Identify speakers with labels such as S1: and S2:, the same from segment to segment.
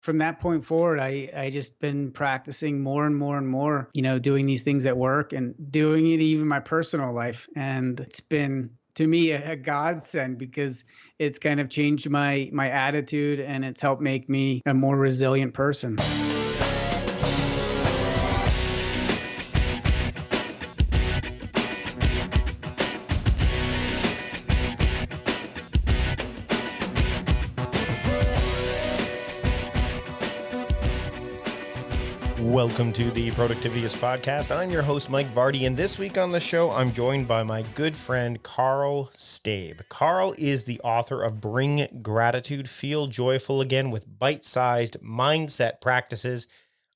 S1: from that point forward, I just been practicing more and more and more, doing these things at work and doing it even in my personal life. And it's been to me a godsend because it's kind of changed my attitude and it's helped make me a more resilient person.
S2: Welcome to the Productivityist Podcast. I'm your host, Mike Vardy, and this week on the show, I'm joined by my good friend, Karl Staib. Karl is the author of Bring Gratitude, Feel Joyful Again with Bite-Sized Mindset Practices.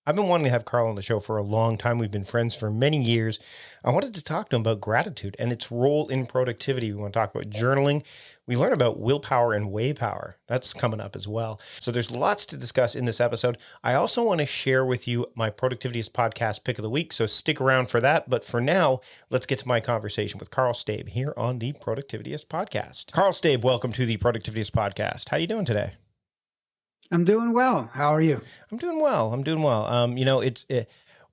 S2: I've been wanting to have Karl on the show for a long time. We've been friends for many years. I wanted to talk to him about gratitude and its role in productivity. We want to talk about journaling. We learn about willpower and way power. That's coming up as well. So there's lots to discuss in this episode. I also want to share with you my Productivityist Podcast pick of the week, so stick around for that. But for now, let's get to my conversation with Karl Staib here on the Productivityist Podcast. Karl Staib, welcome to the Productivityist Podcast. How are you doing today?
S1: I'm doing well. How are you?
S2: I'm doing well. It's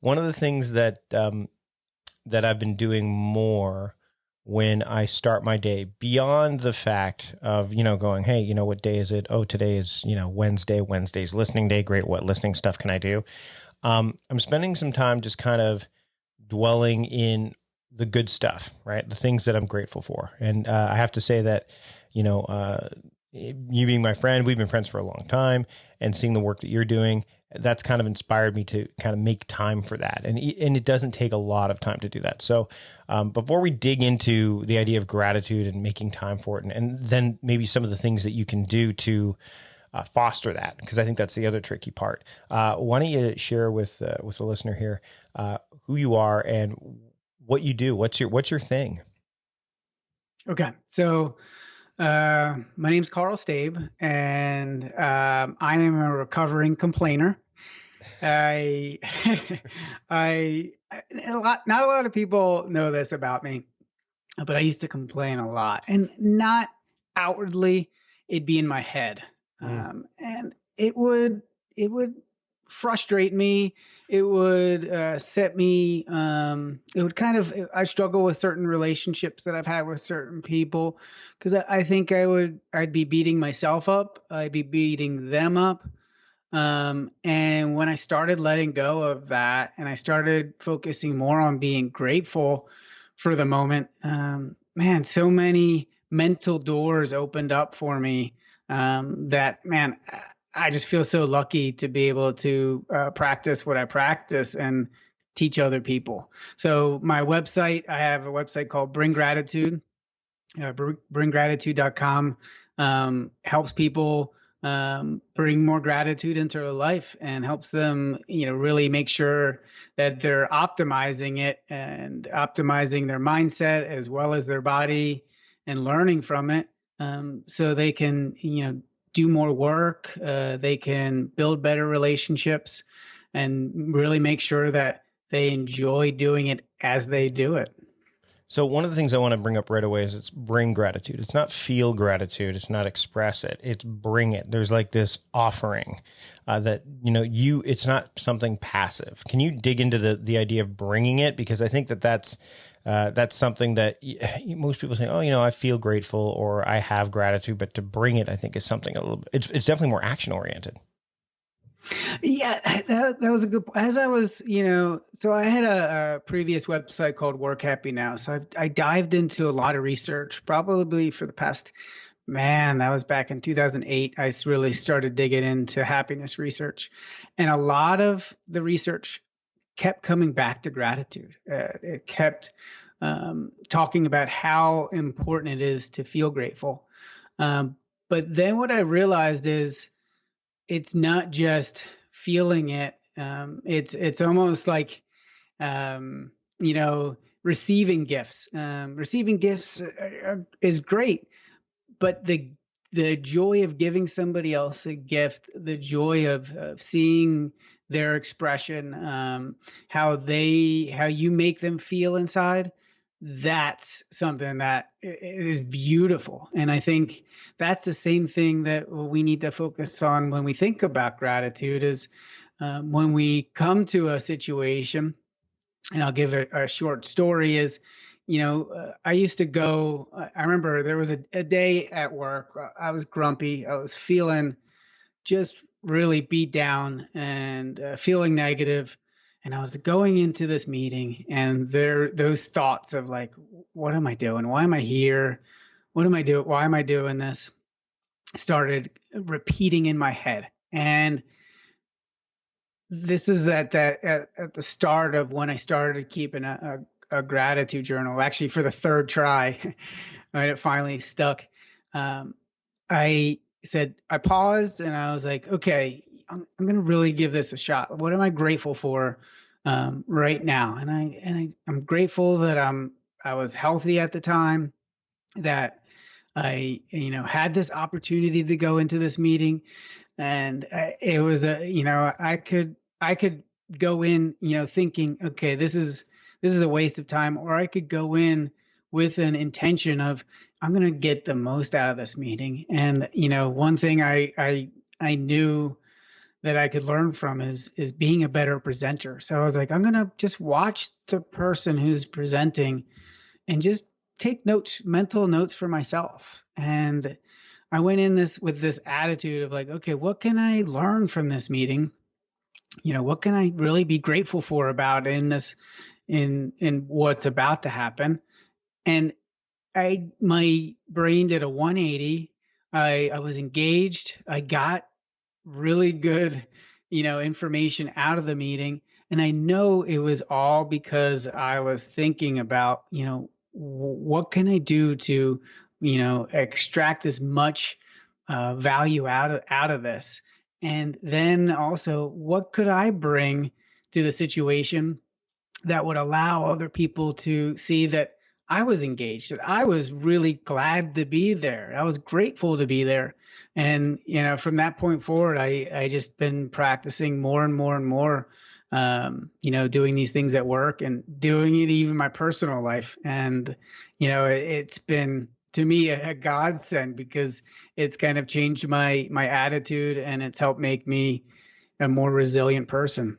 S2: one of the things that I've been doing more when I start my day, beyond the fact of, going, hey, what day is it? Oh, today is, Wednesday. Wednesday's listening day. Great. What listening stuff can I do? I'm spending some time just kind of dwelling in the good stuff, right? The things that I'm grateful for. And I have to say that, you being my friend, we've been friends for a long time, and seeing the work that you're doing, that's kind of inspired me to kind of make time for that. And it doesn't take a lot of time to do that. So before we dig into the idea of gratitude and making time for it, and then maybe some of the things that you can do to foster that, because I think that's the other tricky part. Why don't you share with the listener here who you are and what you do? What's your thing?
S1: Okay. So my name's Karl Staib, and I am a recovering complainer. Not a lot of people know this about me, but I used to complain a lot, and not outwardly. It'd be in my head, and it would frustrate me. It would set me. It would I struggle with certain relationships that I've had with certain people because I think I'd be beating myself up. I'd be beating them up. And when I started letting go of that and I started focusing more on being grateful for the moment, man, so many mental doors opened up for me that, man, I just feel so lucky to be able to practice what I practice and teach other people. So my website, I have a website called Bring Gratitude. Bringgratitude.com helps people bring more gratitude into their life and helps them, really make sure that they're optimizing it and optimizing their mindset as well as their body and learning from it, so they can, do more work. They can build better relationships and really make sure that they enjoy doing it as they do it.
S2: So one of the things I want to bring up right away is it's bring gratitude. It's not feel gratitude. It's not express it. It's bring it. There's like this offering that, it's not something passive. Can you dig into the idea of bringing it? Because I think that's something that most people say, oh, I feel grateful or I have gratitude, but to bring it, I think is something it's definitely more action oriented.
S1: Yeah, that was a good. As I was, so I had a previous website called Work Happy Now. So I dived into a lot of research, probably for the past, that was back in 2008. I really started digging into happiness research, and a lot of the research kept coming back to gratitude. It kept talking about how important it is to feel grateful. But then what I realized is, it's not just feeling it. It's almost like, receiving gifts. Receiving gifts is great, but the joy of giving somebody else a gift, the joy of seeing their expression, how you make them feel inside, that's something that is beautiful. And I think that's the same thing that we need to focus on when we think about gratitude is when we come to a situation. And I'll give a short story is, I used to go, I remember there was a day at work, I was grumpy. I was feeling just really beat down and feeling negative. And I was going into this meeting, and those thoughts of like, what am I doing? Why am I here? What am I doing? Why am I doing this? Started repeating in my head. And this is at the start of when I started keeping a gratitude journal, actually for the third try, when it finally stuck. I I paused and I was like, okay, I'm going to really give this a shot. What am I grateful for right now? I'm grateful that I was healthy at the time, that I, had this opportunity to go into this meeting, and it was I could go in, thinking, okay, this is a waste of time, or I could go in with an intention of I'm going to get the most out of this meeting. And one thing I knew that I could learn from is being a better presenter. So I was like, I'm going to just watch the person who's presenting and just take notes, mental notes for myself. And I went in this with this attitude of like, okay, what can I learn from this meeting? What can I really be grateful for about in what's about to happen? And my brain did a 180. I was engaged. I got really good, information out of the meeting. And I know it was all because I was thinking about, what can I do to, extract as much value out of this? And then also, what could I bring to the situation that would allow other people to see that I was engaged, that I was really glad to be there. I was grateful to be there. And, from that point forward, I just been practicing more and more and more, doing these things at work and doing it even in my personal life. And, it's been to me a godsend because it's kind of changed my attitude, and it's helped make me a more resilient person.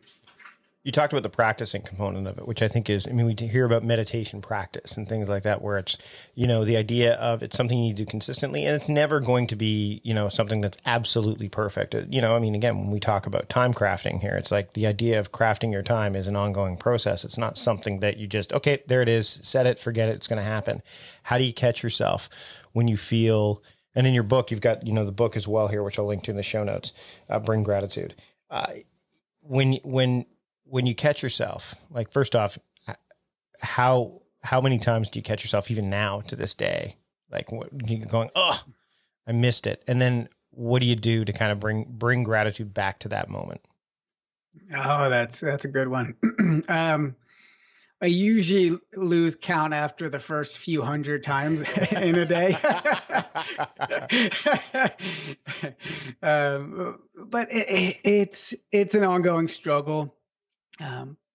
S2: You talked about the practicing component of it, which I think is, I mean, we hear about meditation practice and things like that, where it's, the idea of it's something you do consistently, and it's never going to be, something that's absolutely perfect. I mean, again, when we talk about time crafting here, it's like the idea of crafting your time is an ongoing process. It's not something that you just, okay, there it is, set it, forget it, it's going to happen. How do you catch yourself when you feel, and in your book, you've got, the book as well here, which I'll link to in the show notes, Bring Gratitude. When you catch yourself, like, first off, how many times do you catch yourself even now to this day? Like, what, you're going, oh, I missed it. And then what do you do to kind of bring gratitude back to that moment?
S1: Oh, that's a good one. I usually lose count after the first few hundred times in a day. But it's an ongoing struggle.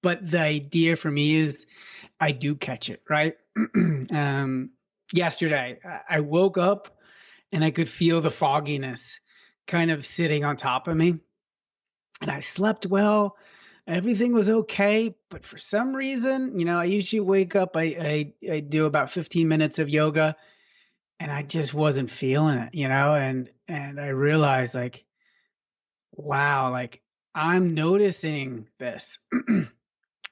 S1: But the idea for me is I do catch it, right? Yesterday, I woke up and I could feel the fogginess kind of sitting on top of me. And I slept well. Everything was okay. But for some reason, I usually wake up, I do about 15 minutes of yoga, and I just wasn't feeling it, and I realized like, wow, like I'm noticing this.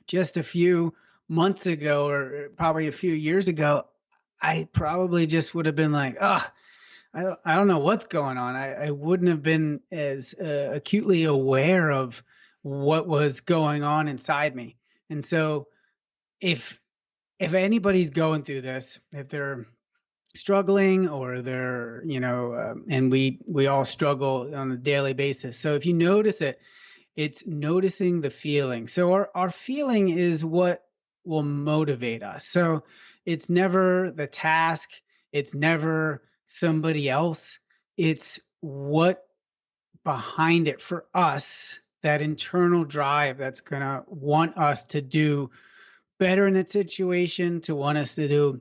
S1: Just a few months ago, or probably a few years ago, I probably just would have been like, oh, I don't know what's going on. I wouldn't have been as acutely aware of what was going on inside me. And so if anybody's going through this, if they're struggling, or they're, and we all struggle on a daily basis. So if you notice it, it's noticing the feeling. So our feeling is what will motivate us. So it's never the task, it's never somebody else. It's what behind it for us, that internal drive that's going to want us to do better in that situation, to want us to do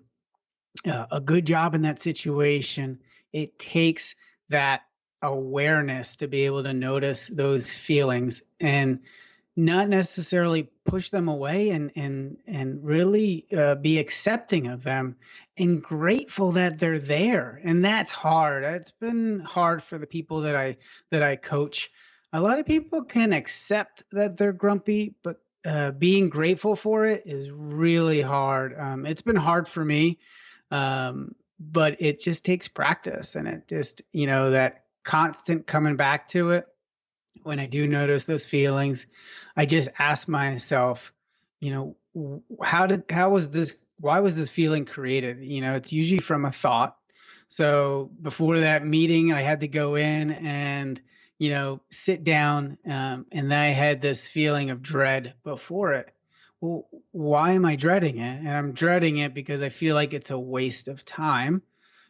S1: a good job in that situation. It takes that awareness to be able to notice those feelings and not necessarily push them away, and really be accepting of them and grateful that they're there. And that's hard. It's been hard for the people that I coach. A lot of people can accept that they're grumpy, but being grateful for it is really hard. It's been hard for me, but it just takes practice, and it just, that constant coming back to it. When I do notice those feelings, I just ask myself, why was this feeling created? It's usually from a thought. So before that meeting, I had to go in and, sit down, and then I had this feeling of dread before it. Well, why am I dreading it? And I'm dreading it because I feel like it's a waste of time.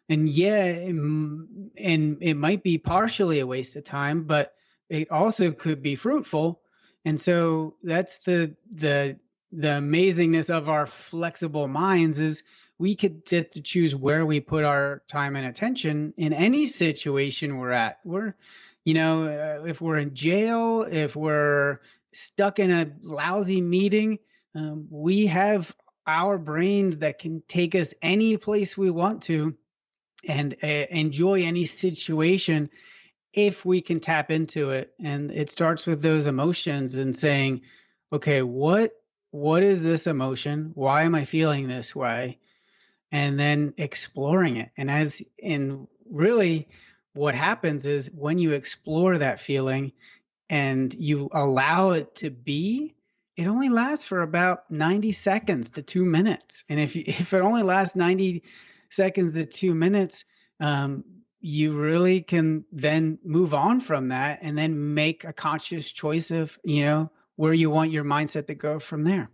S1: And yeah, and it might be partially a waste of time, but it also could be fruitful. And so that's the amazingness of our flexible minds, is we could get to choose where we put our time and attention in any situation we're at. If we're in jail, if we're stuck in a lousy meeting, we have our brains that can take us any place we want to, and enjoy any situation if we can tap into it. And it starts with those emotions and saying, okay, what is this emotion? Why am I feeling this way? And then exploring it. And really what happens is, when you explore that feeling and you allow it to be, it only lasts for about 90 seconds to 2 minutes. And if it only lasts 90 seconds to 2 minutes, you really can then move on from that and then make a conscious choice of, where you want your mindset to go from there.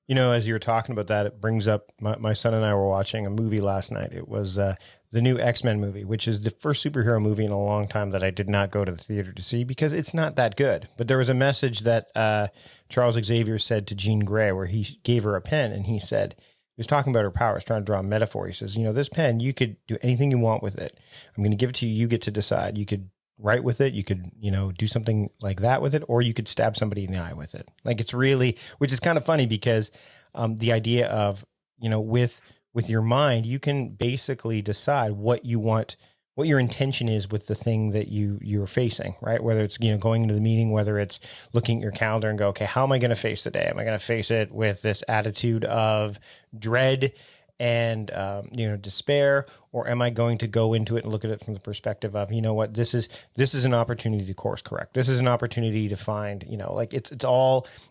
S2: As you were talking about that, it brings up my son and I were watching a movie last night. It was the new X-Men movie, which is the first superhero movie in a long time that I did not go to the theater to see because it's not that good. But there was a message that Charles Xavier said to Jean Grey, where he gave her a pen and he was talking about her powers, trying to draw a metaphor. He says, this pen, you could do anything you want with it. I'm going to give it to you. You get to decide. You could write with it. You could, do something like that with it, or you could stab somebody in the eye with it. Like, it's really, which is kind of funny because the idea of, with your mind, you can basically decide what you want, what your intention is with the thing that you're facing, right? Whether it's, going into the meeting, whether it's looking at your calendar and go, okay, how am I going to face the day? Am I going to face it with this attitude of dread and, despair, or am I going to go into it and look at it from the perspective of, this is an opportunity to course correct. This is an opportunity to find,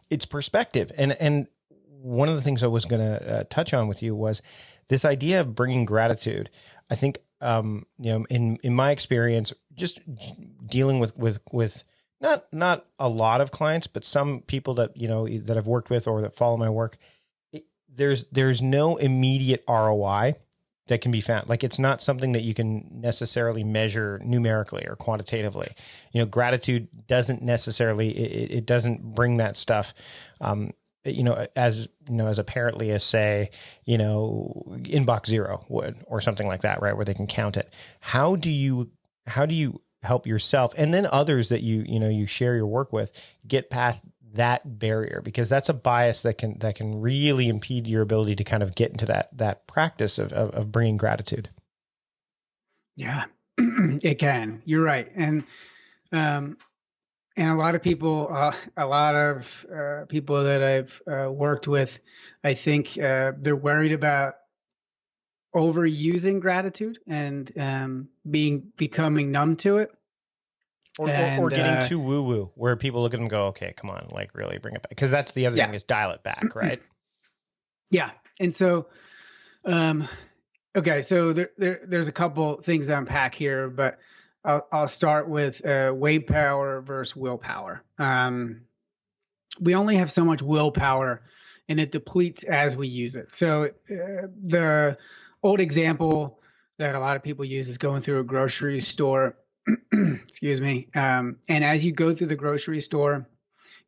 S2: it's perspective. And one of the things I was going to touch on with you was this idea of bringing gratitude. I think, in my experience, just dealing with not a lot of clients, but some people that, that I've worked with or that follow my work, there's no immediate ROI that can be found. Like, it's not something that you can necessarily measure numerically or quantitatively. Gratitude doesn't necessarily, it doesn't bring that stuff, as apparently as, say, inbox zero would, or something like that, right? Where they can count it. How do you help yourself and then others that you share your work with get past that barrier? Because that's a bias that can really impede your ability to kind of get into that practice of bringing gratitude.
S1: Yeah, it can. You're right. And a lot of people, people that I've worked with, I think they're worried about overusing gratitude and becoming numb to it.
S2: Or getting too woo-woo, where people look at them and go, okay, come on, like, really bring it back. Because that's the other thing, is dial it back, right?
S1: Yeah. And so, okay, so there's a couple things to unpack here, but I'll start with willpower versus willpower. We only have so much willpower, and it depletes as we use it. So the old example that a lot of people use is going through a grocery store. Excuse me. And as you go through the grocery store,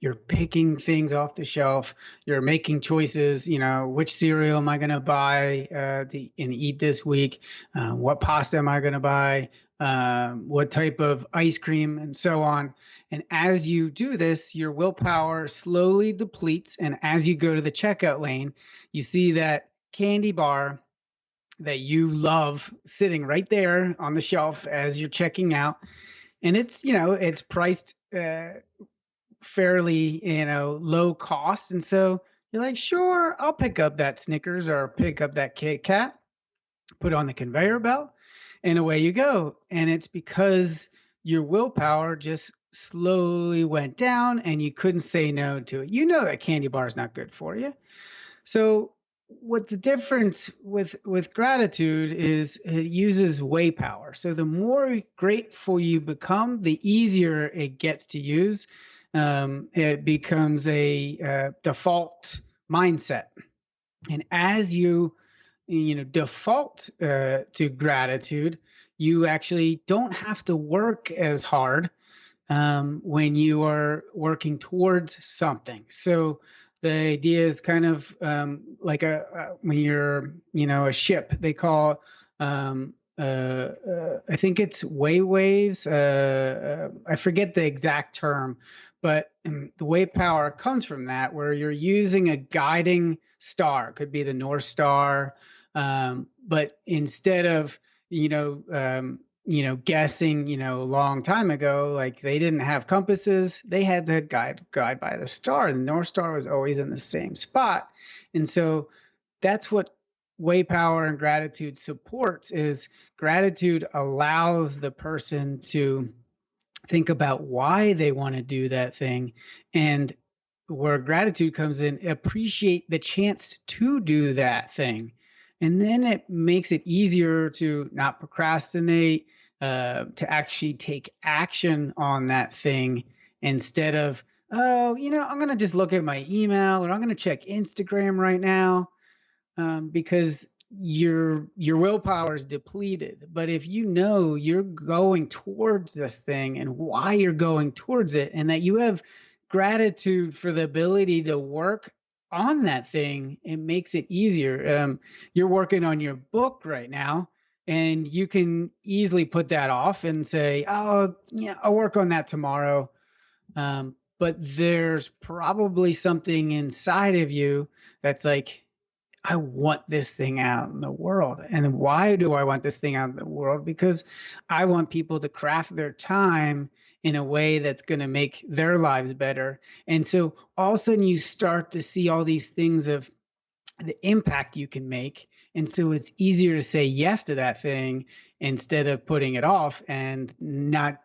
S1: you're picking things off the shelf, you're making choices, which cereal am I going to buy and eat this week? What pasta am I going to buy? What type of ice cream, and so on. And as you do this, your willpower slowly depletes. And as you go to the checkout lane, you see that candy bar that you love sitting right there on the shelf as you're checking out. And it's priced fairly, low cost. And so you're like, sure, I'll pick up that Snickers or pick up that Kit Kat, put on the conveyor belt, and away you go. And it's because your willpower just slowly went down and you couldn't say no to it. You know that candy bar is not good for you. So what the difference with gratitude is, it uses way power. So the more grateful you become, the easier it gets to use. It becomes a default mindset. And as you default to gratitude, you actually don't have to work as hard when you are working towards something. So the idea is kind of like when you're a ship, they call I think it's waves. I forget the exact term, but the wave power comes from that, where you're using a guiding star. It could be the North Star, but instead of guessing, a long time ago, like they didn't have compasses, they had to guide by the star. And the North Star was always in the same spot. And so that's what way power and gratitude supports. Is gratitude allows the person to think about why they want to do that thing, and where gratitude comes in, appreciate the chance to do that thing. And then it makes it easier to not procrastinate, to actually take action on that thing, instead of, oh, I'm going to just look at my email, or I'm going to check Instagram right now, because your willpower is depleted. But if you're going towards this thing and why you're going towards it, and that you have gratitude for the ability to work on that thing, it makes it easier. You're working on your book right now, and you can easily put that off and say, oh, yeah, I'll work on that tomorrow. But there's probably something inside of you that's like, I want this thing out in the world. And why do I want this thing out in the world? Because I want people to craft their time in a way that's going to make their lives better. And so all of a sudden you start to see all these things of the impact you can make. And so it's easier to say yes to that thing instead of putting it off and not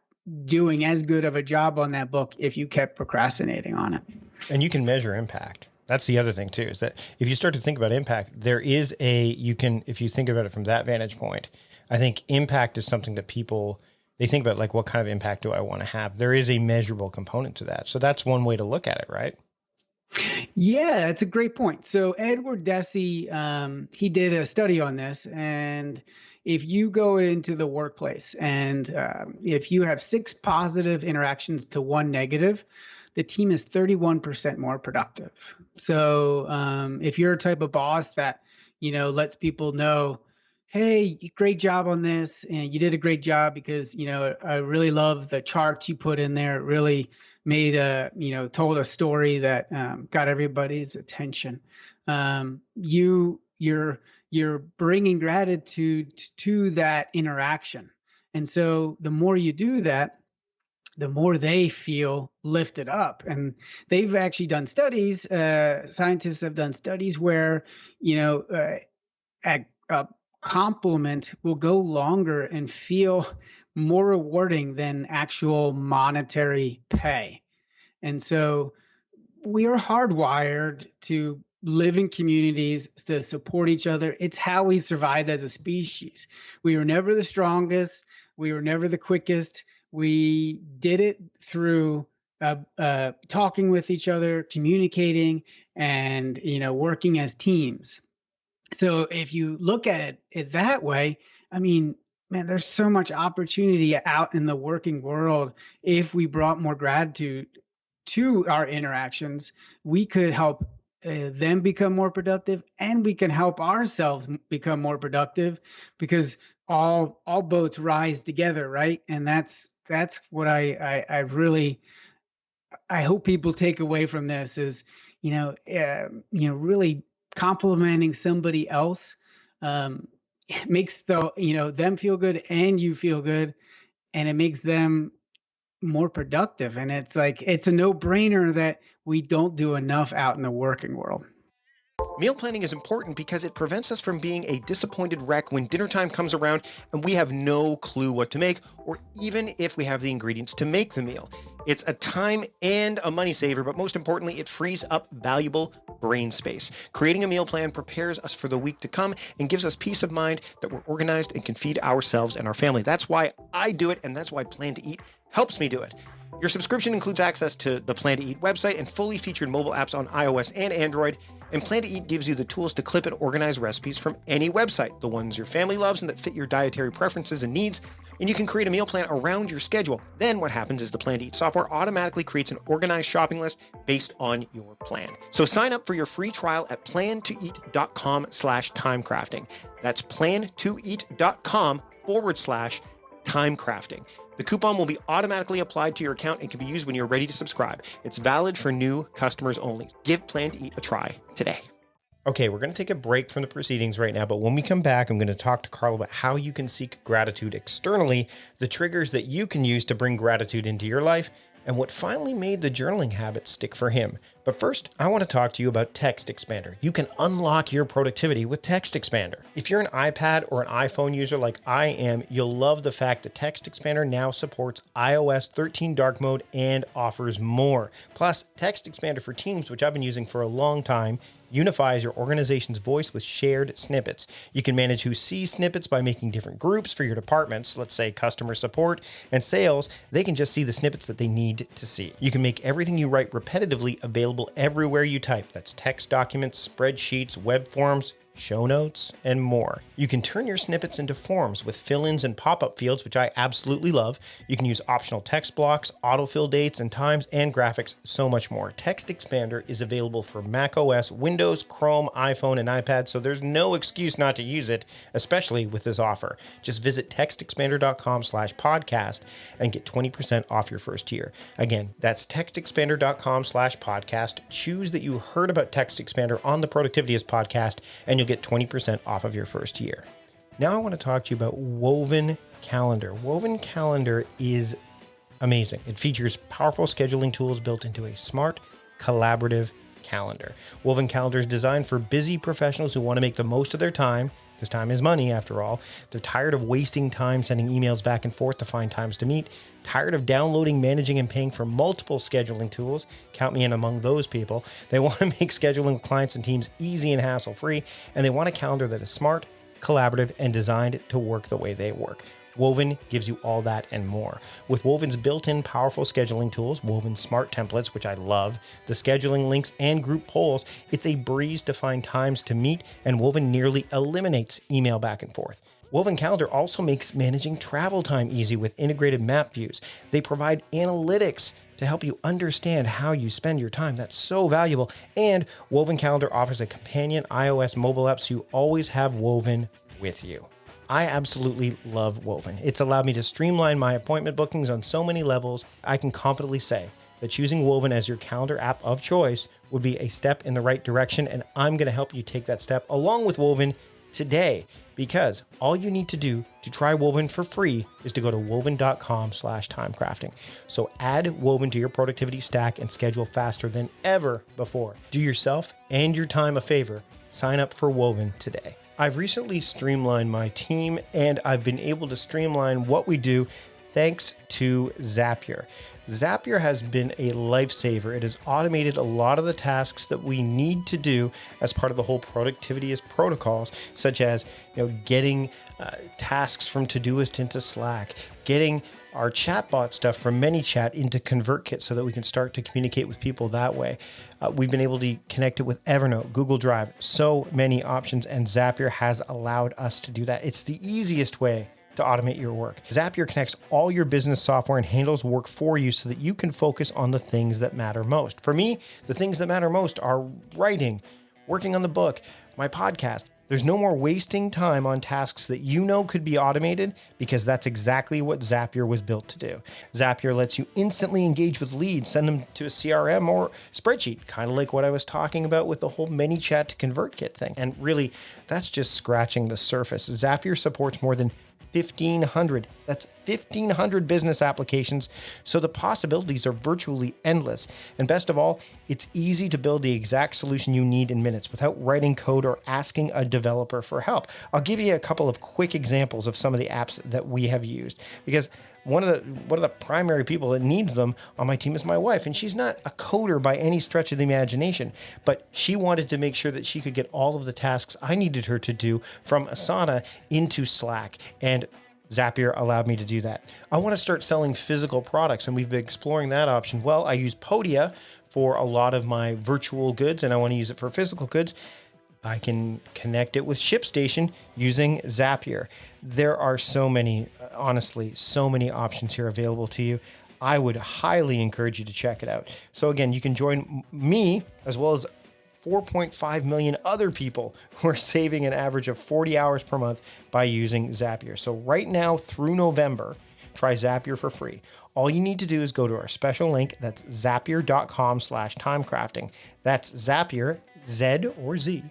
S1: doing as good of a job on that book if you kept procrastinating on it.
S2: And you can measure impact. That's the other thing too, is that if you start to think about impact, if you think about it from that vantage point, I think impact is something that they think about, like, what kind of impact do I want to have? There is a measurable component to that. So that's one way to look at it, right?
S1: Yeah, that's a great point. So Edward Deci, he did a study on this, and if you go into the workplace and if you have 6 positive interactions to 1 negative, the team is 31% more productive. So if you're a type of boss that, lets people know, hey, great job on this, and you did a great job because, I really love the charts you put in there. It really made told a story that got everybody's attention. You're bringing gratitude to that interaction. And so the more you do that, the more they feel lifted up. And they've actually done studies, scientists have done studies where, a compliment will go longer and feel more rewarding than actual monetary pay. And so we are hardwired to live in communities, to support each other. It's how we've survived as a species. We were never the strongest. We were never the quickest. We did it through talking with each other, communicating, and working as teams. So if you look at it that way, I mean, man, there's so much opportunity out in the working world if we brought more gratitude to our interactions, we could help them become more productive, and we can help ourselves become more productive, because all boats rise together, right? And that's what I really, I hope people take away from this is, really complimenting somebody else um, makes them feel good and you feel good, and it makes them more productive. And it's like, it's a no-brainer that we don't do enough out in the working world.
S2: Meal planning is important because it prevents us from being a disappointed wreck when dinner time comes around and we have no clue what to make, or even if we have the ingredients to make the meal. It's a time and a money saver, but most importantly, it frees up valuable brain space. Creating a meal plan prepares us for the week to come and gives us peace of mind that we're organized and can feed ourselves and our family. That's why I do it, and that's why Plan to Eat helps me do it. Your subscription includes access to the Plan to Eat website and fully featured mobile apps on iOS and Android. And Plan to Eat gives you the tools to clip and organize recipes from any website, the ones your family loves and that fit your dietary preferences and needs. And you can create a meal plan around your schedule. Then what happens is the Plan to Eat software automatically creates an organized shopping list based on your plan. So sign up for your free trial at plantoeat.com/timecrafting. That's plantoeat.com/timecrafting. The coupon will be automatically applied to your account and can be used when you're ready to subscribe. It's valid for new customers only. Give Plan to Eat a try today. Okay, we're going to take a break from the proceedings right now, but when we come back, I'm going to talk to Karl about how you can seek gratitude externally, the triggers that you can use to bring gratitude into your life, and what finally made the journaling habit stick for him. But first, I want to talk to you about Text Expander. You can unlock your productivity with Text Expander. If you're an iPad or an iPhone user like I am, you'll love the fact that Text Expander now supports iOS 13 dark mode and offers more. Plus, Text Expander for Teams, which I've been using for a long time, unifies your organization's voice with shared snippets. You can manage who sees snippets by making different groups for your departments. Let's say customer support and sales. They can just see the snippets that they need to see. You can make everything you write repetitively available everywhere you type. That's text documents, spreadsheets, web forms, show notes, and more. You can turn your snippets into forms with fill-ins and pop-up fields, which I absolutely love. You can use optional text blocks, autofill dates and times, and graphics, so much more. Text Expander is available for Mac OS, Windows, Chrome, iPhone, and iPad, so there's no excuse not to use it, especially with this offer. Just visit textexpander.com/podcast and get 20% off your first year. Again, that's textexpander.com/podcast. Choose that you heard about Text Expander on the Productivityist podcast, and you'll get 20% off of your first year. Now I want to talk to you about Woven Calendar. Woven Calendar is amazing. It features powerful scheduling tools built into a smart, collaborative calendar. Woven Calendar is designed for busy professionals who want to make the most of their time, because time is money after all. They're tired of wasting time sending emails back and forth to find times to meet, tired of downloading, managing, and paying for multiple scheduling tools. Count me in among those people. They want to make scheduling with clients and teams easy and hassle-free, and they want a calendar that is smart, collaborative, and designed to work the way they work. Woven gives you all that and more. With Woven's built-in powerful scheduling tools, Woven's smart templates, which I love, the scheduling links, and group polls, it's a breeze to find times to meet, and Woven nearly eliminates email back and forth. Woven Calendar also makes managing travel time easy with integrated map views. They provide analytics to help you understand how you spend your time. That's so valuable. And Woven Calendar offers a companion iOS mobile app, so you always have Woven with you. I absolutely love Woven. It's allowed me to streamline my appointment bookings on so many levels. I can confidently say that choosing Woven as your calendar app of choice would be a step in the right direction, and I'm going to help you take that step along with Woven today, because all you need to do to try Woven for free is to go to woven.com/timecrafting. So add Woven to your productivity stack and schedule faster than ever before. Do yourself and your time a favor. Sign up for Woven today. I've recently streamlined my team, and I've been able to streamline what we do thanks to Zapier. Zapier has been a lifesaver. It has automated a lot of the tasks that we need to do as part of the whole Productivityist protocols, such as getting tasks from Todoist into Slack, getting our chatbot stuff from ManyChat into ConvertKit so that we can start to communicate with people that way. We've been able to connect it with Evernote, Google Drive, so many options, and Zapier has allowed us to do that. It's the easiest way to automate your work. Zapier connects all your business software and handles work for you so that you can focus on the things that matter most. For me, the things that matter most are writing, working on the book, my podcast. There's no more wasting time on tasks that you know could be automated, because that's exactly what Zapier was built to do. Zapier lets you instantly engage with leads, send them to a CRM or spreadsheet, kind of like what I was talking about with the whole ManyChat to ConvertKit thing. And really, that's just scratching the surface. Zapier supports more than 1,500. That's 1,500 business applications. So the possibilities are virtually endless. And best of all, it's easy to build the exact solution you need in minutes without writing code or asking a developer for help. I'll give you a couple of quick examples of some of the apps that we have used, because one of the primary people that needs them on my team is my wife, and she's not a coder by any stretch of the imagination, but she wanted to make sure that she could get all of the tasks I needed her to do from Asana into Slack, and Zapier allowed me to do that. I want to start selling physical products, and we've been exploring that option. Well, I use Podia for a lot of my virtual goods, and I want to use it for physical goods. I can connect it with ShipStation using Zapier. There are so many, honestly, so many options here available to you. I would highly encourage you to check it out. So again, you can join me as well as 4.5 million other people who are saving an average of 40 hours per month by using Zapier. So right now through November, try Zapier for free. All you need to do is go to our special link. That's zapier.com/timecrafting. That's Zapier, Z or Z,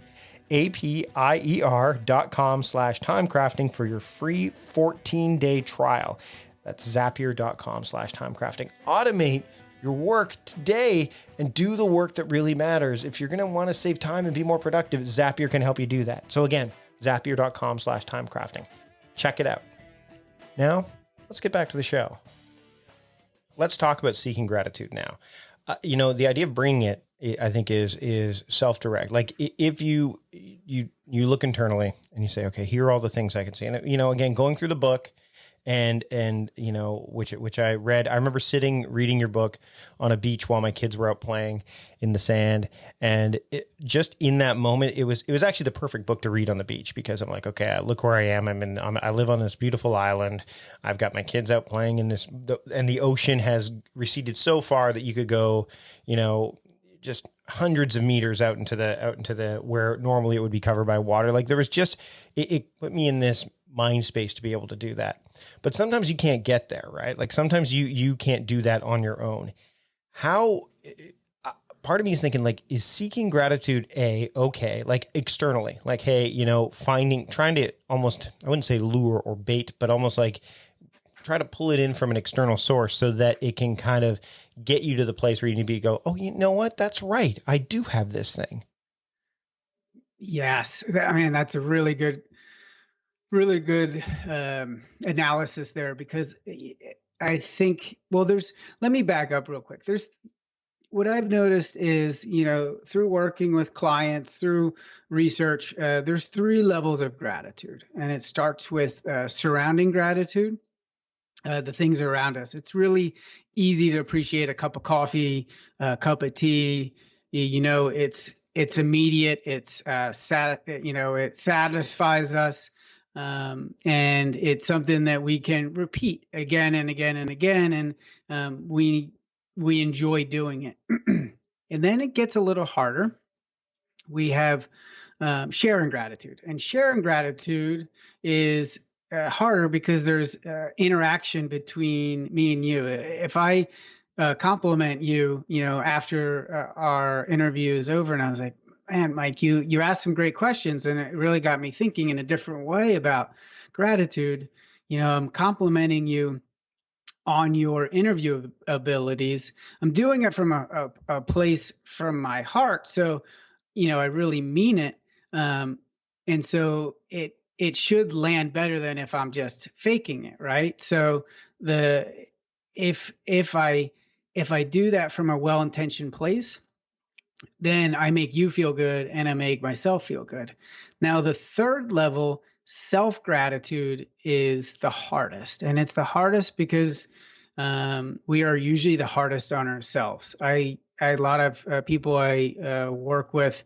S2: APIER.com/timecrafting for your free 14-day trial. That's zapier.com/timecrafting. Automate your work today and do the work that really matters. If you're going to want to save time and be more productive, Zapier can help you do that. So again, zapier.com/timecrafting. Check it out. Now, let's get back to the show. Let's talk about seeking gratitude now. The idea of bringing it, I think, is self-direct. Like if you look internally and you say, okay, here are all the things I can see. And, again, going through the book and which I read, I remember reading your book on a beach while my kids were out playing in the sand. And just in that moment, it was actually the perfect book to read on the beach, because I'm like, okay, look where I am. I live on this beautiful island. I've got my kids out playing in this, and the ocean has receded so far that you could go, just hundreds of meters out into the where normally it would be covered by water. Like there was just, it put me in this mind space to be able to do that. But sometimes you can't get there, right? Like sometimes you can't do that on your own. How, part of me is thinking, like, is seeking gratitude okay, like externally, like, hey, trying to almost, I wouldn't say lure or bait, but almost like try to pull it in from an external source so that it can kind of get you to the place where you need to go, oh, you know what? That's right. I do have this thing.
S1: Yes. I mean, that's a really good analysis there, because I think, well, let me back up real quick. What I've noticed is, through working with clients, through research, there's 3 levels of gratitude, and it starts with surrounding gratitude. The things around us. It's really easy to appreciate a cup of coffee, a cup of tea. It's immediate. It satisfies us, and it's something that we can repeat again and again and again, and we enjoy doing it. And then it gets a little harder. We have sharing gratitude, and sharing gratitude is harder because there's interaction between me and you. If I compliment you, after our interview is over, and I was like, man, Mike, you asked some great questions, and it really got me thinking in a different way about gratitude. I'm complimenting you on your interview abilities. I'm doing it from a place from my heart. So, I really mean it. And so it should land better than if I'm just faking it, right? So if I do that from a well-intentioned place, then I make you feel good and I make myself feel good. Now, the third level, self-gratitude, is the hardest. And it's the hardest because we are usually the hardest on ourselves. A lot of people I work with,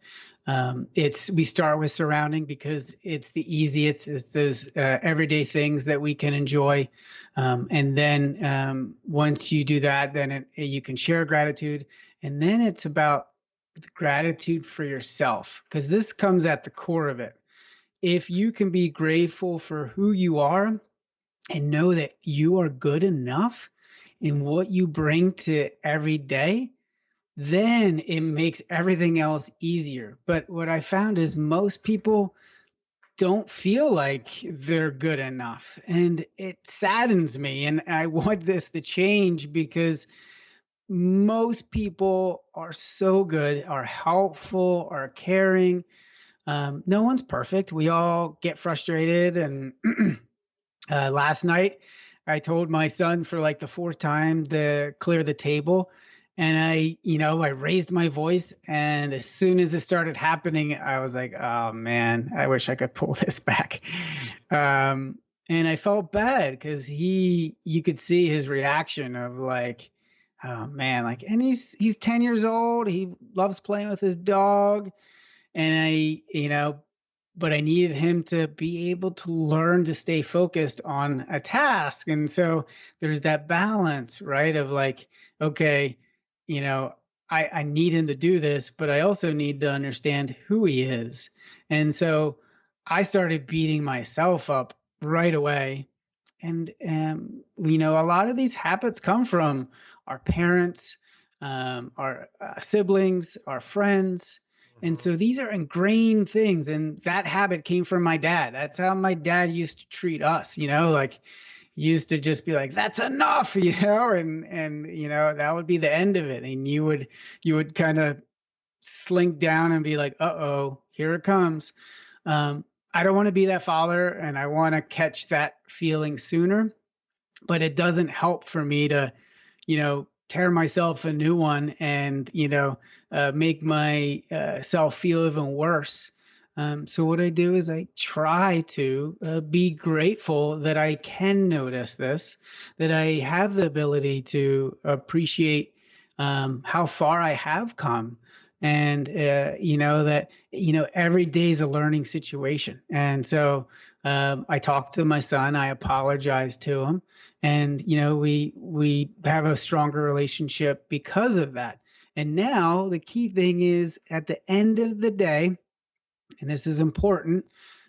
S1: We start with surrounding because it's the easiest. It's those everyday things that we can enjoy, and then once you do that, then you can share gratitude, and then it's about gratitude for yourself, because this comes at the core of it. If you can be grateful for who you are and know that you are good enough in what you bring to every day, then it makes everything else easier. But what I found is most people don't feel like they're good enough. And it saddens me. And I want this to change because most people are so good, are helpful, are caring. No one's perfect. We all get frustrated. And last night, I told my son for like the fourth time to clear the table. And I raised my voice. And as soon as it started happening, I was like, oh man, I wish I could pull this back. And I felt bad because you could see his reaction of like, oh man, like, and he's 10 years old. He loves playing with his dog. And but I needed him to be able to learn to stay focused on a task. And so there's that balance, right? Of like, okay, you know, I need him to do this, but I also need to understand who he is. And so I started beating myself up right away. And, a lot of these habits come from our parents, our siblings, our friends. And so these are ingrained things. And that habit came from my dad. That's how my dad used to treat us, like he used to just be like, that's enough, and that would be the end of it. And you would kind of slink down and be like, uh-oh, here it comes. I don't want to be that father, and I want to catch that feeling sooner, but it doesn't help for me to, tear myself a new one and, make my self feel even worse. So what I do is I try to be grateful that I can notice this, that I have the ability to appreciate how far I have come. And, every day is a learning situation. And so I talked to my son, I apologized to him. And, we have a stronger relationship because of that. And now the key thing is at the end of the day, and this is important,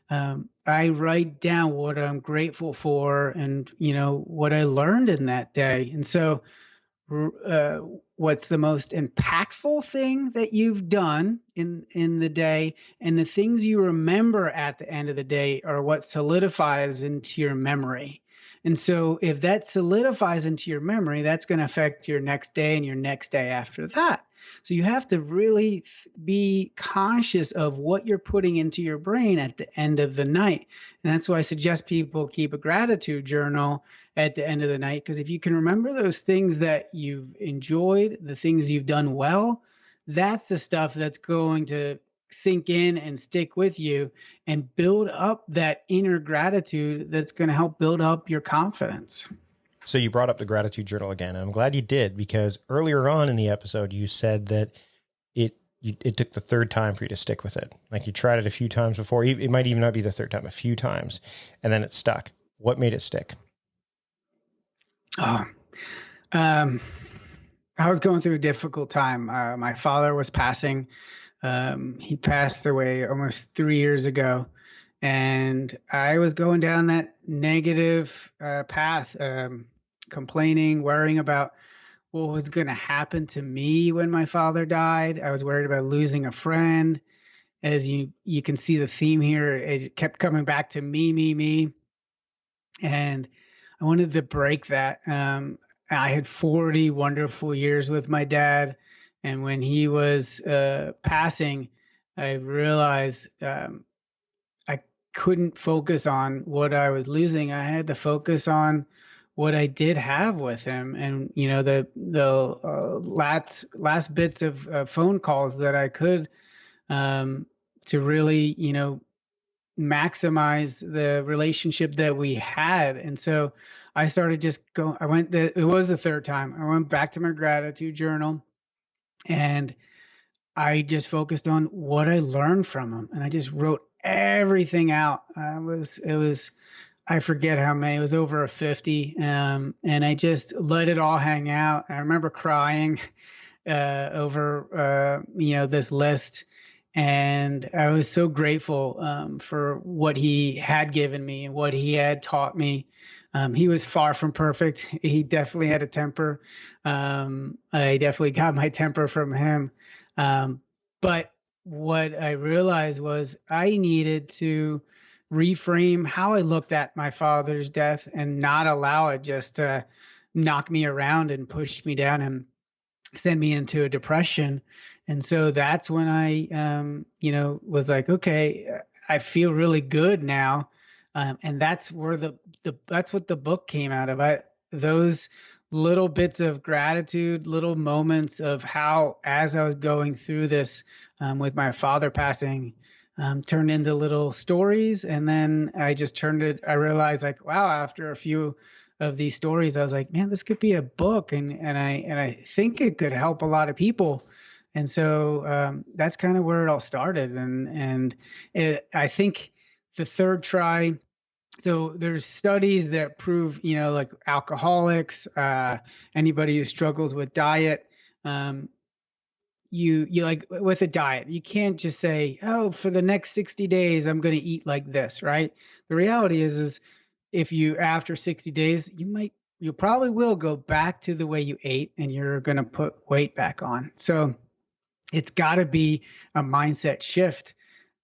S1: I write down what I'm grateful for and, what I learned in that day. And so what's the most impactful thing that you've done in the day, and the things you remember at the end of the day are what solidifies into your memory. And so if that solidifies into your memory, that's going to affect your next day and your next day after that. So you have to really be conscious of what you're putting into your brain at the end of the night. And that's why I suggest people keep a gratitude journal at the end of the night, because if you can remember those things that you've enjoyed, the things you've done well, that's the stuff that's going to sink in and stick with you and build up that inner gratitude that's going to help build up your confidence.
S2: So you brought up the gratitude journal again, and I'm glad you did, because earlier on in the episode, you said that it took the third time for you to stick with it. Like you tried it a few times before. It might even not be the third time, a few times, and then it stuck. What made it stick?
S1: Oh, I was going through a difficult time. My father was passing. He passed away almost 3 years ago. And I was going down that negative path, complaining, worrying about what was going to happen to me when my father died. I was worried about losing a friend. As you can see the theme here, it kept coming back to me. And I wanted to break that. I had 40 wonderful years with my dad. And when he was passing, I realized I couldn't focus on what I was losing. I had to focus on what I did have with him. And, the last bits of phone calls that I could to really, maximize the relationship that we had. And so I started just going, it was the third time. I went back to my gratitude journal, and I just focused on what I learned from them, and I just wrote everything out. I forget how many, it was over a 50. And I just let it all hang out. I remember crying over this list, and I was so grateful for what he had given me and what he had taught me. He was far from perfect. He definitely had a temper. I definitely got my temper from him. But what I realized was I needed to reframe how I looked at my father's death and not allow it just to knock me around and push me down and send me into a depression. And so that's when I, was like, okay, I feel really good now. And that's where that's what the book came out of. Those little bits of gratitude, little moments of how, as I was going through this with my father passing, turned into little stories. And then I realized like, wow, after a few of these stories, I was like, man, this could be a book. And I think it could help a lot of people. And so that's kind of where it all started. I think the third try, so there's studies that prove, like alcoholics, anybody who struggles with diet, you like with a diet, you can't just say, oh, for the next 60 days, I'm going to eat like this, right? The reality is if you, after 60 days, you probably will go back to the way you ate and you're going to put weight back on. So it's got to be a mindset shift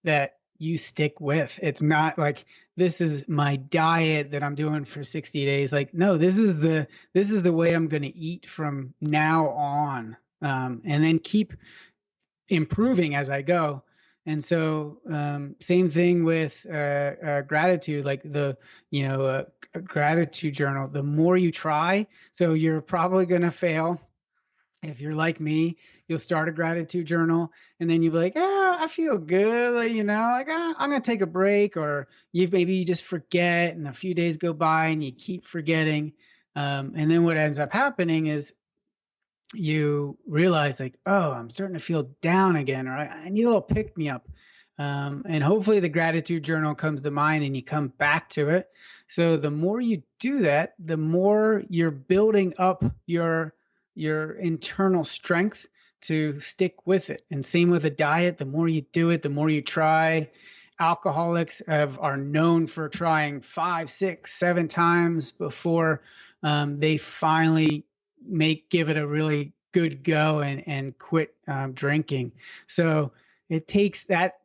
S1: that you stick with. It's not like, this is my diet that I'm doing for 60 days. Like, no, this is the way I'm going to eat from now on. And then keep improving as I go. And so same thing with gratitude, like a gratitude journal. The more you try, so you're probably going to fail. If you're like me, you'll start a gratitude journal and then you'll be like, I feel good. I'm going to take a break, or maybe you just forget and a few days go by and you keep forgetting. And then what ends up happening is you realize like, oh, I'm starting to feel down again, or I need a little pick me up. And hopefully the gratitude journal comes to mind and you come back to it. So the more you do that, the more you're building up your internal strength to stick with it. And same with a diet, the more you do it, the more you try. Alcoholics are known for trying 5, 6, 7 times before they finally give it a really good go and quit drinking. So it takes that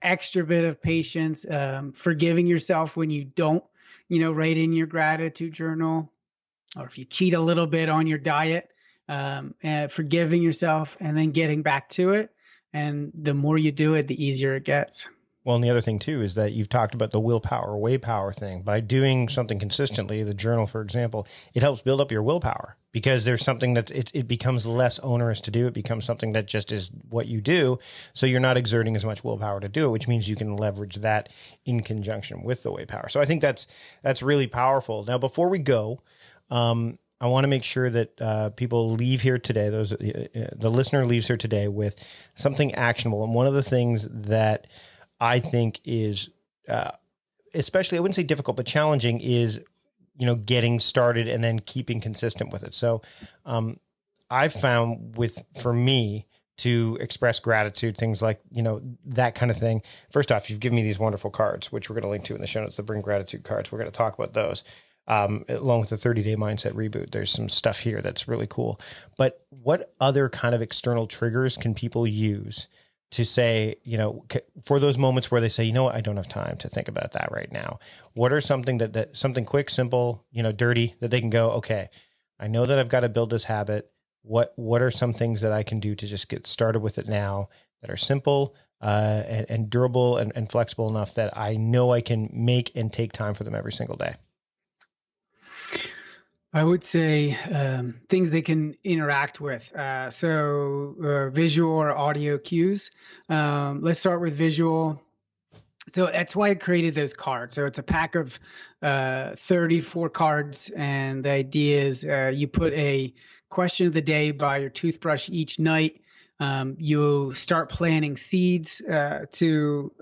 S1: extra bit of patience, forgiving yourself when you don't, write in your gratitude journal, or if you cheat a little bit on your diet, and forgiving yourself and then getting back to it. And the more you do it, the easier it gets.
S2: Well, and the other thing too is that you've talked about the willpower, way power thing. By doing something consistently, the journal, for example, it helps build up your willpower, because there's something that it becomes less onerous to do. It becomes something that just is what you do. So you're not exerting as much willpower to do it, which means you can leverage that in conjunction with the way power. So I think that's really powerful. Now, before we go, I want to make sure that people leave here today. The listener leaves here today with something actionable. And one of the things that I think is, especially, I wouldn't say difficult, but challenging, is, getting started and then keeping consistent with it. So I've found for me to express gratitude, things like, that kind of thing. First off, you've given me these wonderful cards, which we're going to link to in the show notes, the Bring Gratitude cards. We're going to talk about those. Along with the 30-day mindset reboot. There's some stuff here that's really cool. But what other kind of external triggers can people use to say, for those moments where they say, I don't have time to think about that right now? What are something that something quick, simple, dirty, that they can go, okay, I know that I've got to build this habit. What are some things that I can do to just get started with it now, that are simple and durable and flexible enough that I know I can make and take time for them every single day?
S1: I would say things they can interact with. So visual or audio cues. Let's start with visual. So that's why I created those cards. So it's a pack of 34 cards. And the idea is you put a question of the day by your toothbrush each night. You start planting seeds to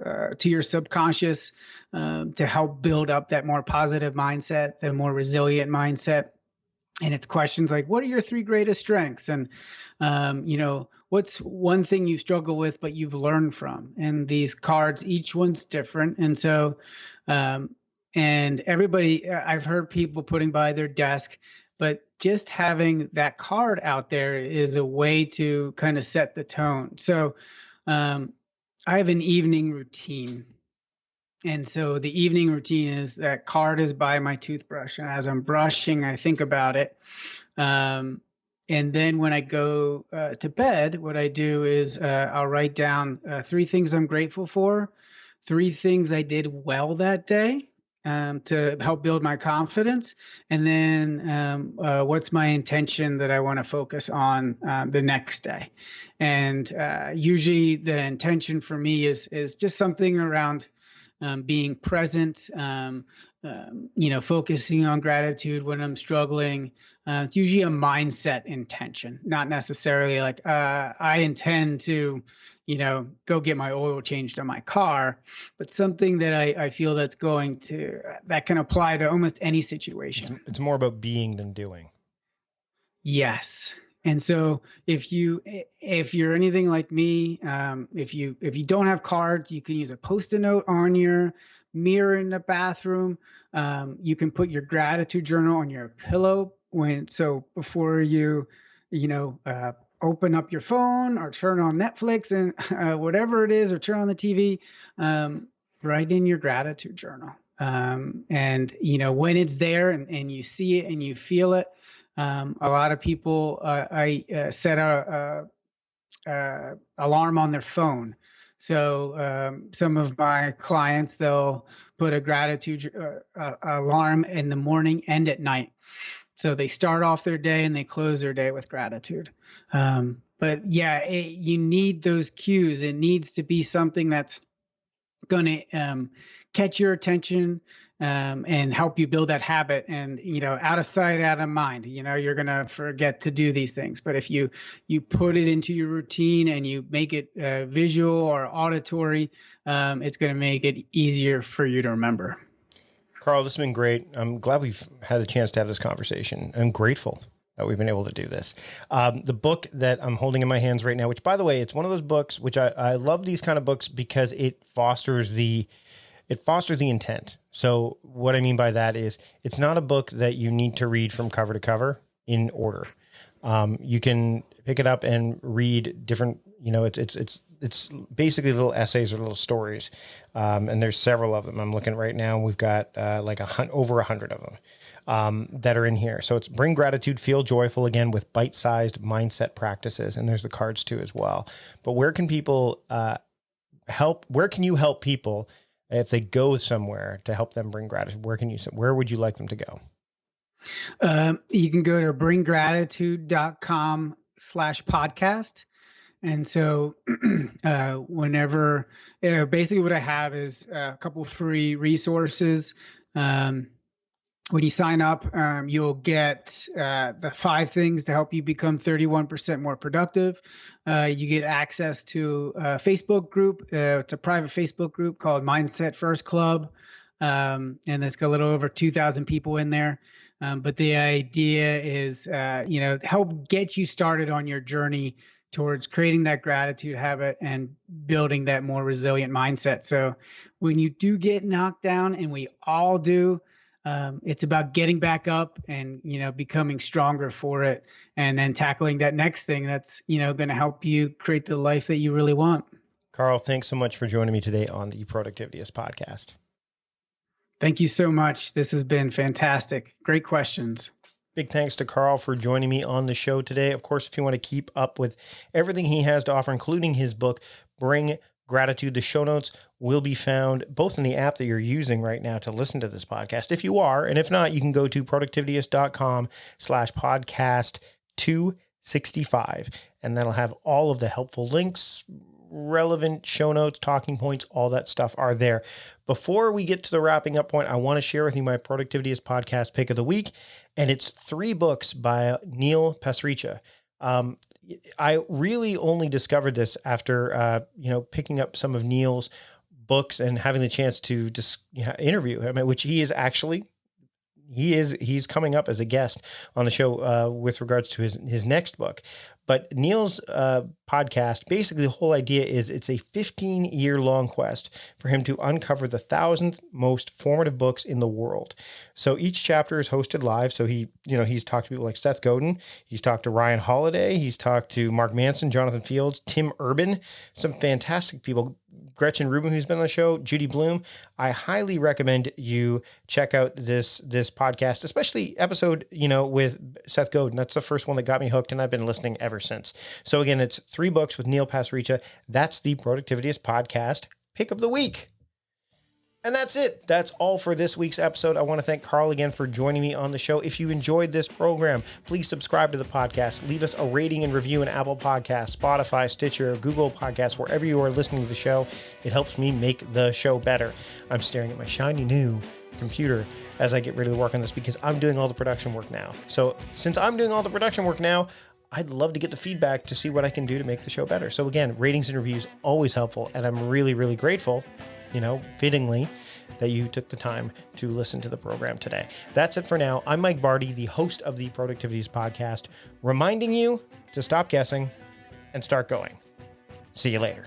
S1: your subconscious to help build up that more positive mindset, the more resilient mindset. And it's questions like, what are your three greatest strengths? And, what's one thing you struggle with, but you've learned from? And these cards, each one's different. And so, and everybody, I've heard people putting by their desk, but just having that card out there is a way to kind of set the tone. So, I have an evening routine. And so the evening routine is that card is by my toothbrush. And as I'm brushing, I think about it. And then when I go to bed, what I do is I'll write down three things I'm grateful for, three things I did well that day to help build my confidence, and then what's my intention that I want to focus on the next day. And usually the intention for me is just something around being present, focusing on gratitude when I'm struggling. It's usually a mindset intention, not necessarily like I intend to, go get my oil changed on my car, but something that I feel that can apply to almost any situation.
S2: It's more about being than doing.
S1: Yes. And so if you're anything like me, if you don't have cards, you can use a Post-it note on your mirror in the bathroom. You can put your gratitude journal on your pillow before you open up your phone or turn on Netflix and whatever it is, or turn on the TV, write in your gratitude journal. And when it's there and you see it and you feel it. A lot of people, I set a alarm on their phone. So some of my clients, they'll put a gratitude alarm in the morning and at night. So they start off their day and they close their day with gratitude. But yeah, you need those cues. It needs to be something that's going to catch your attention and help you build that habit. And, out of sight, out of mind, you're going to forget to do these things. But if you put it into your routine and you make it visual or auditory, it's going to make it easier for you to remember.
S2: Karl, this has been great. I'm glad we've had a chance to have this conversation. I'm grateful that we've been able to do this. The book that I'm holding in my hands right now, which, by the way, it's one of those books which I love these kind of books because it fosters the intent. So what I mean by that is it's not a book that you need to read from cover to cover in order. You can pick it up and read different, it's basically little essays or little stories. And there's several of them. I'm looking right now. We've got over 100 of them that are in here. So it's Bring Gratitude, Feel Joyful, again, with bite-sized mindset practices. And there's the cards too as well. But where can people help? Where can you help people if they go somewhere to help them bring gratitude? Where would you like them to go?
S1: You can go to bringgratitude.com/podcast. And so basically what I have is a couple free resources. When you sign up, you'll get the 5 things to help you become 31% more productive. You get access to a Facebook group. It's a private Facebook group called Mindset First Club. And it's got a little over 2,000 people in there. But the idea is, help get you started on your journey towards creating that gratitude habit and building that more resilient mindset. So when you do get knocked down, and we all do, it's about getting back up and, becoming stronger for it, and then tackling that next thing that's, going to help you create the life that you really want.
S2: Karl, thanks so much for joining me today on the Productivityist podcast.
S1: Thank you so much. This has been fantastic. Great questions.
S2: Big thanks to Karl for joining me on the show today. Of course, if you want to keep up with everything he has to offer, including his book, Bring Gratitude, the show notes will be found both in the app that you're using right now to listen to this podcast, if you are, and if not, you can go to productivityist.com/podcast 265, and that'll have all of the helpful links, relevant show notes, talking points, all that stuff are there. Before we get to the wrapping up point, I want to share with you my Productivityist podcast pick of the week, and it's 3 books by Neil Pasricha. I really only discovered this after, picking up some of Neil's books and having the chance to just interview him, which he is actually, he's coming up as a guest on the show with regards to his next book. But Neil's podcast, basically the whole idea is it's a 15-year-long quest for him to uncover the 1,000th most formative books in the world. So each chapter is hosted live. So he's talked to people like Seth Godin. He's talked to Ryan Holiday. He's talked to Mark Manson, Jonathan Fields, Tim Urban, some fantastic people. Gretchen Rubin, who's been on the show, Judy Bloom. I highly recommend you check out this podcast, especially episode, with Seth Godin. That's the first one that got me hooked, and I've been listening ever since. So again, it's 3 books with Neil Pasricha. That's the Productivityist Podcast Pick of the Week. And that's it. That's all for this week's episode. I want to thank Karl again for joining me on the show. If you enjoyed this program, please subscribe to the podcast. Leave us a rating and review in Apple Podcasts, Spotify, Stitcher, Google Podcasts, wherever you are listening to the show. It helps me make the show better. I'm staring at my shiny new computer as I get ready to work on this because I'm doing all the production work now. So since I'm doing all the production work now, I'd love to get the feedback to see what I can do to make the show better. So again, ratings and reviews, always helpful. And I'm really, really grateful, fittingly, that you took the time to listen to the program today. That's it for now. I'm Mike Vardy, the host of the Productivityist Podcast, reminding you to stop guessing and start going. See you later.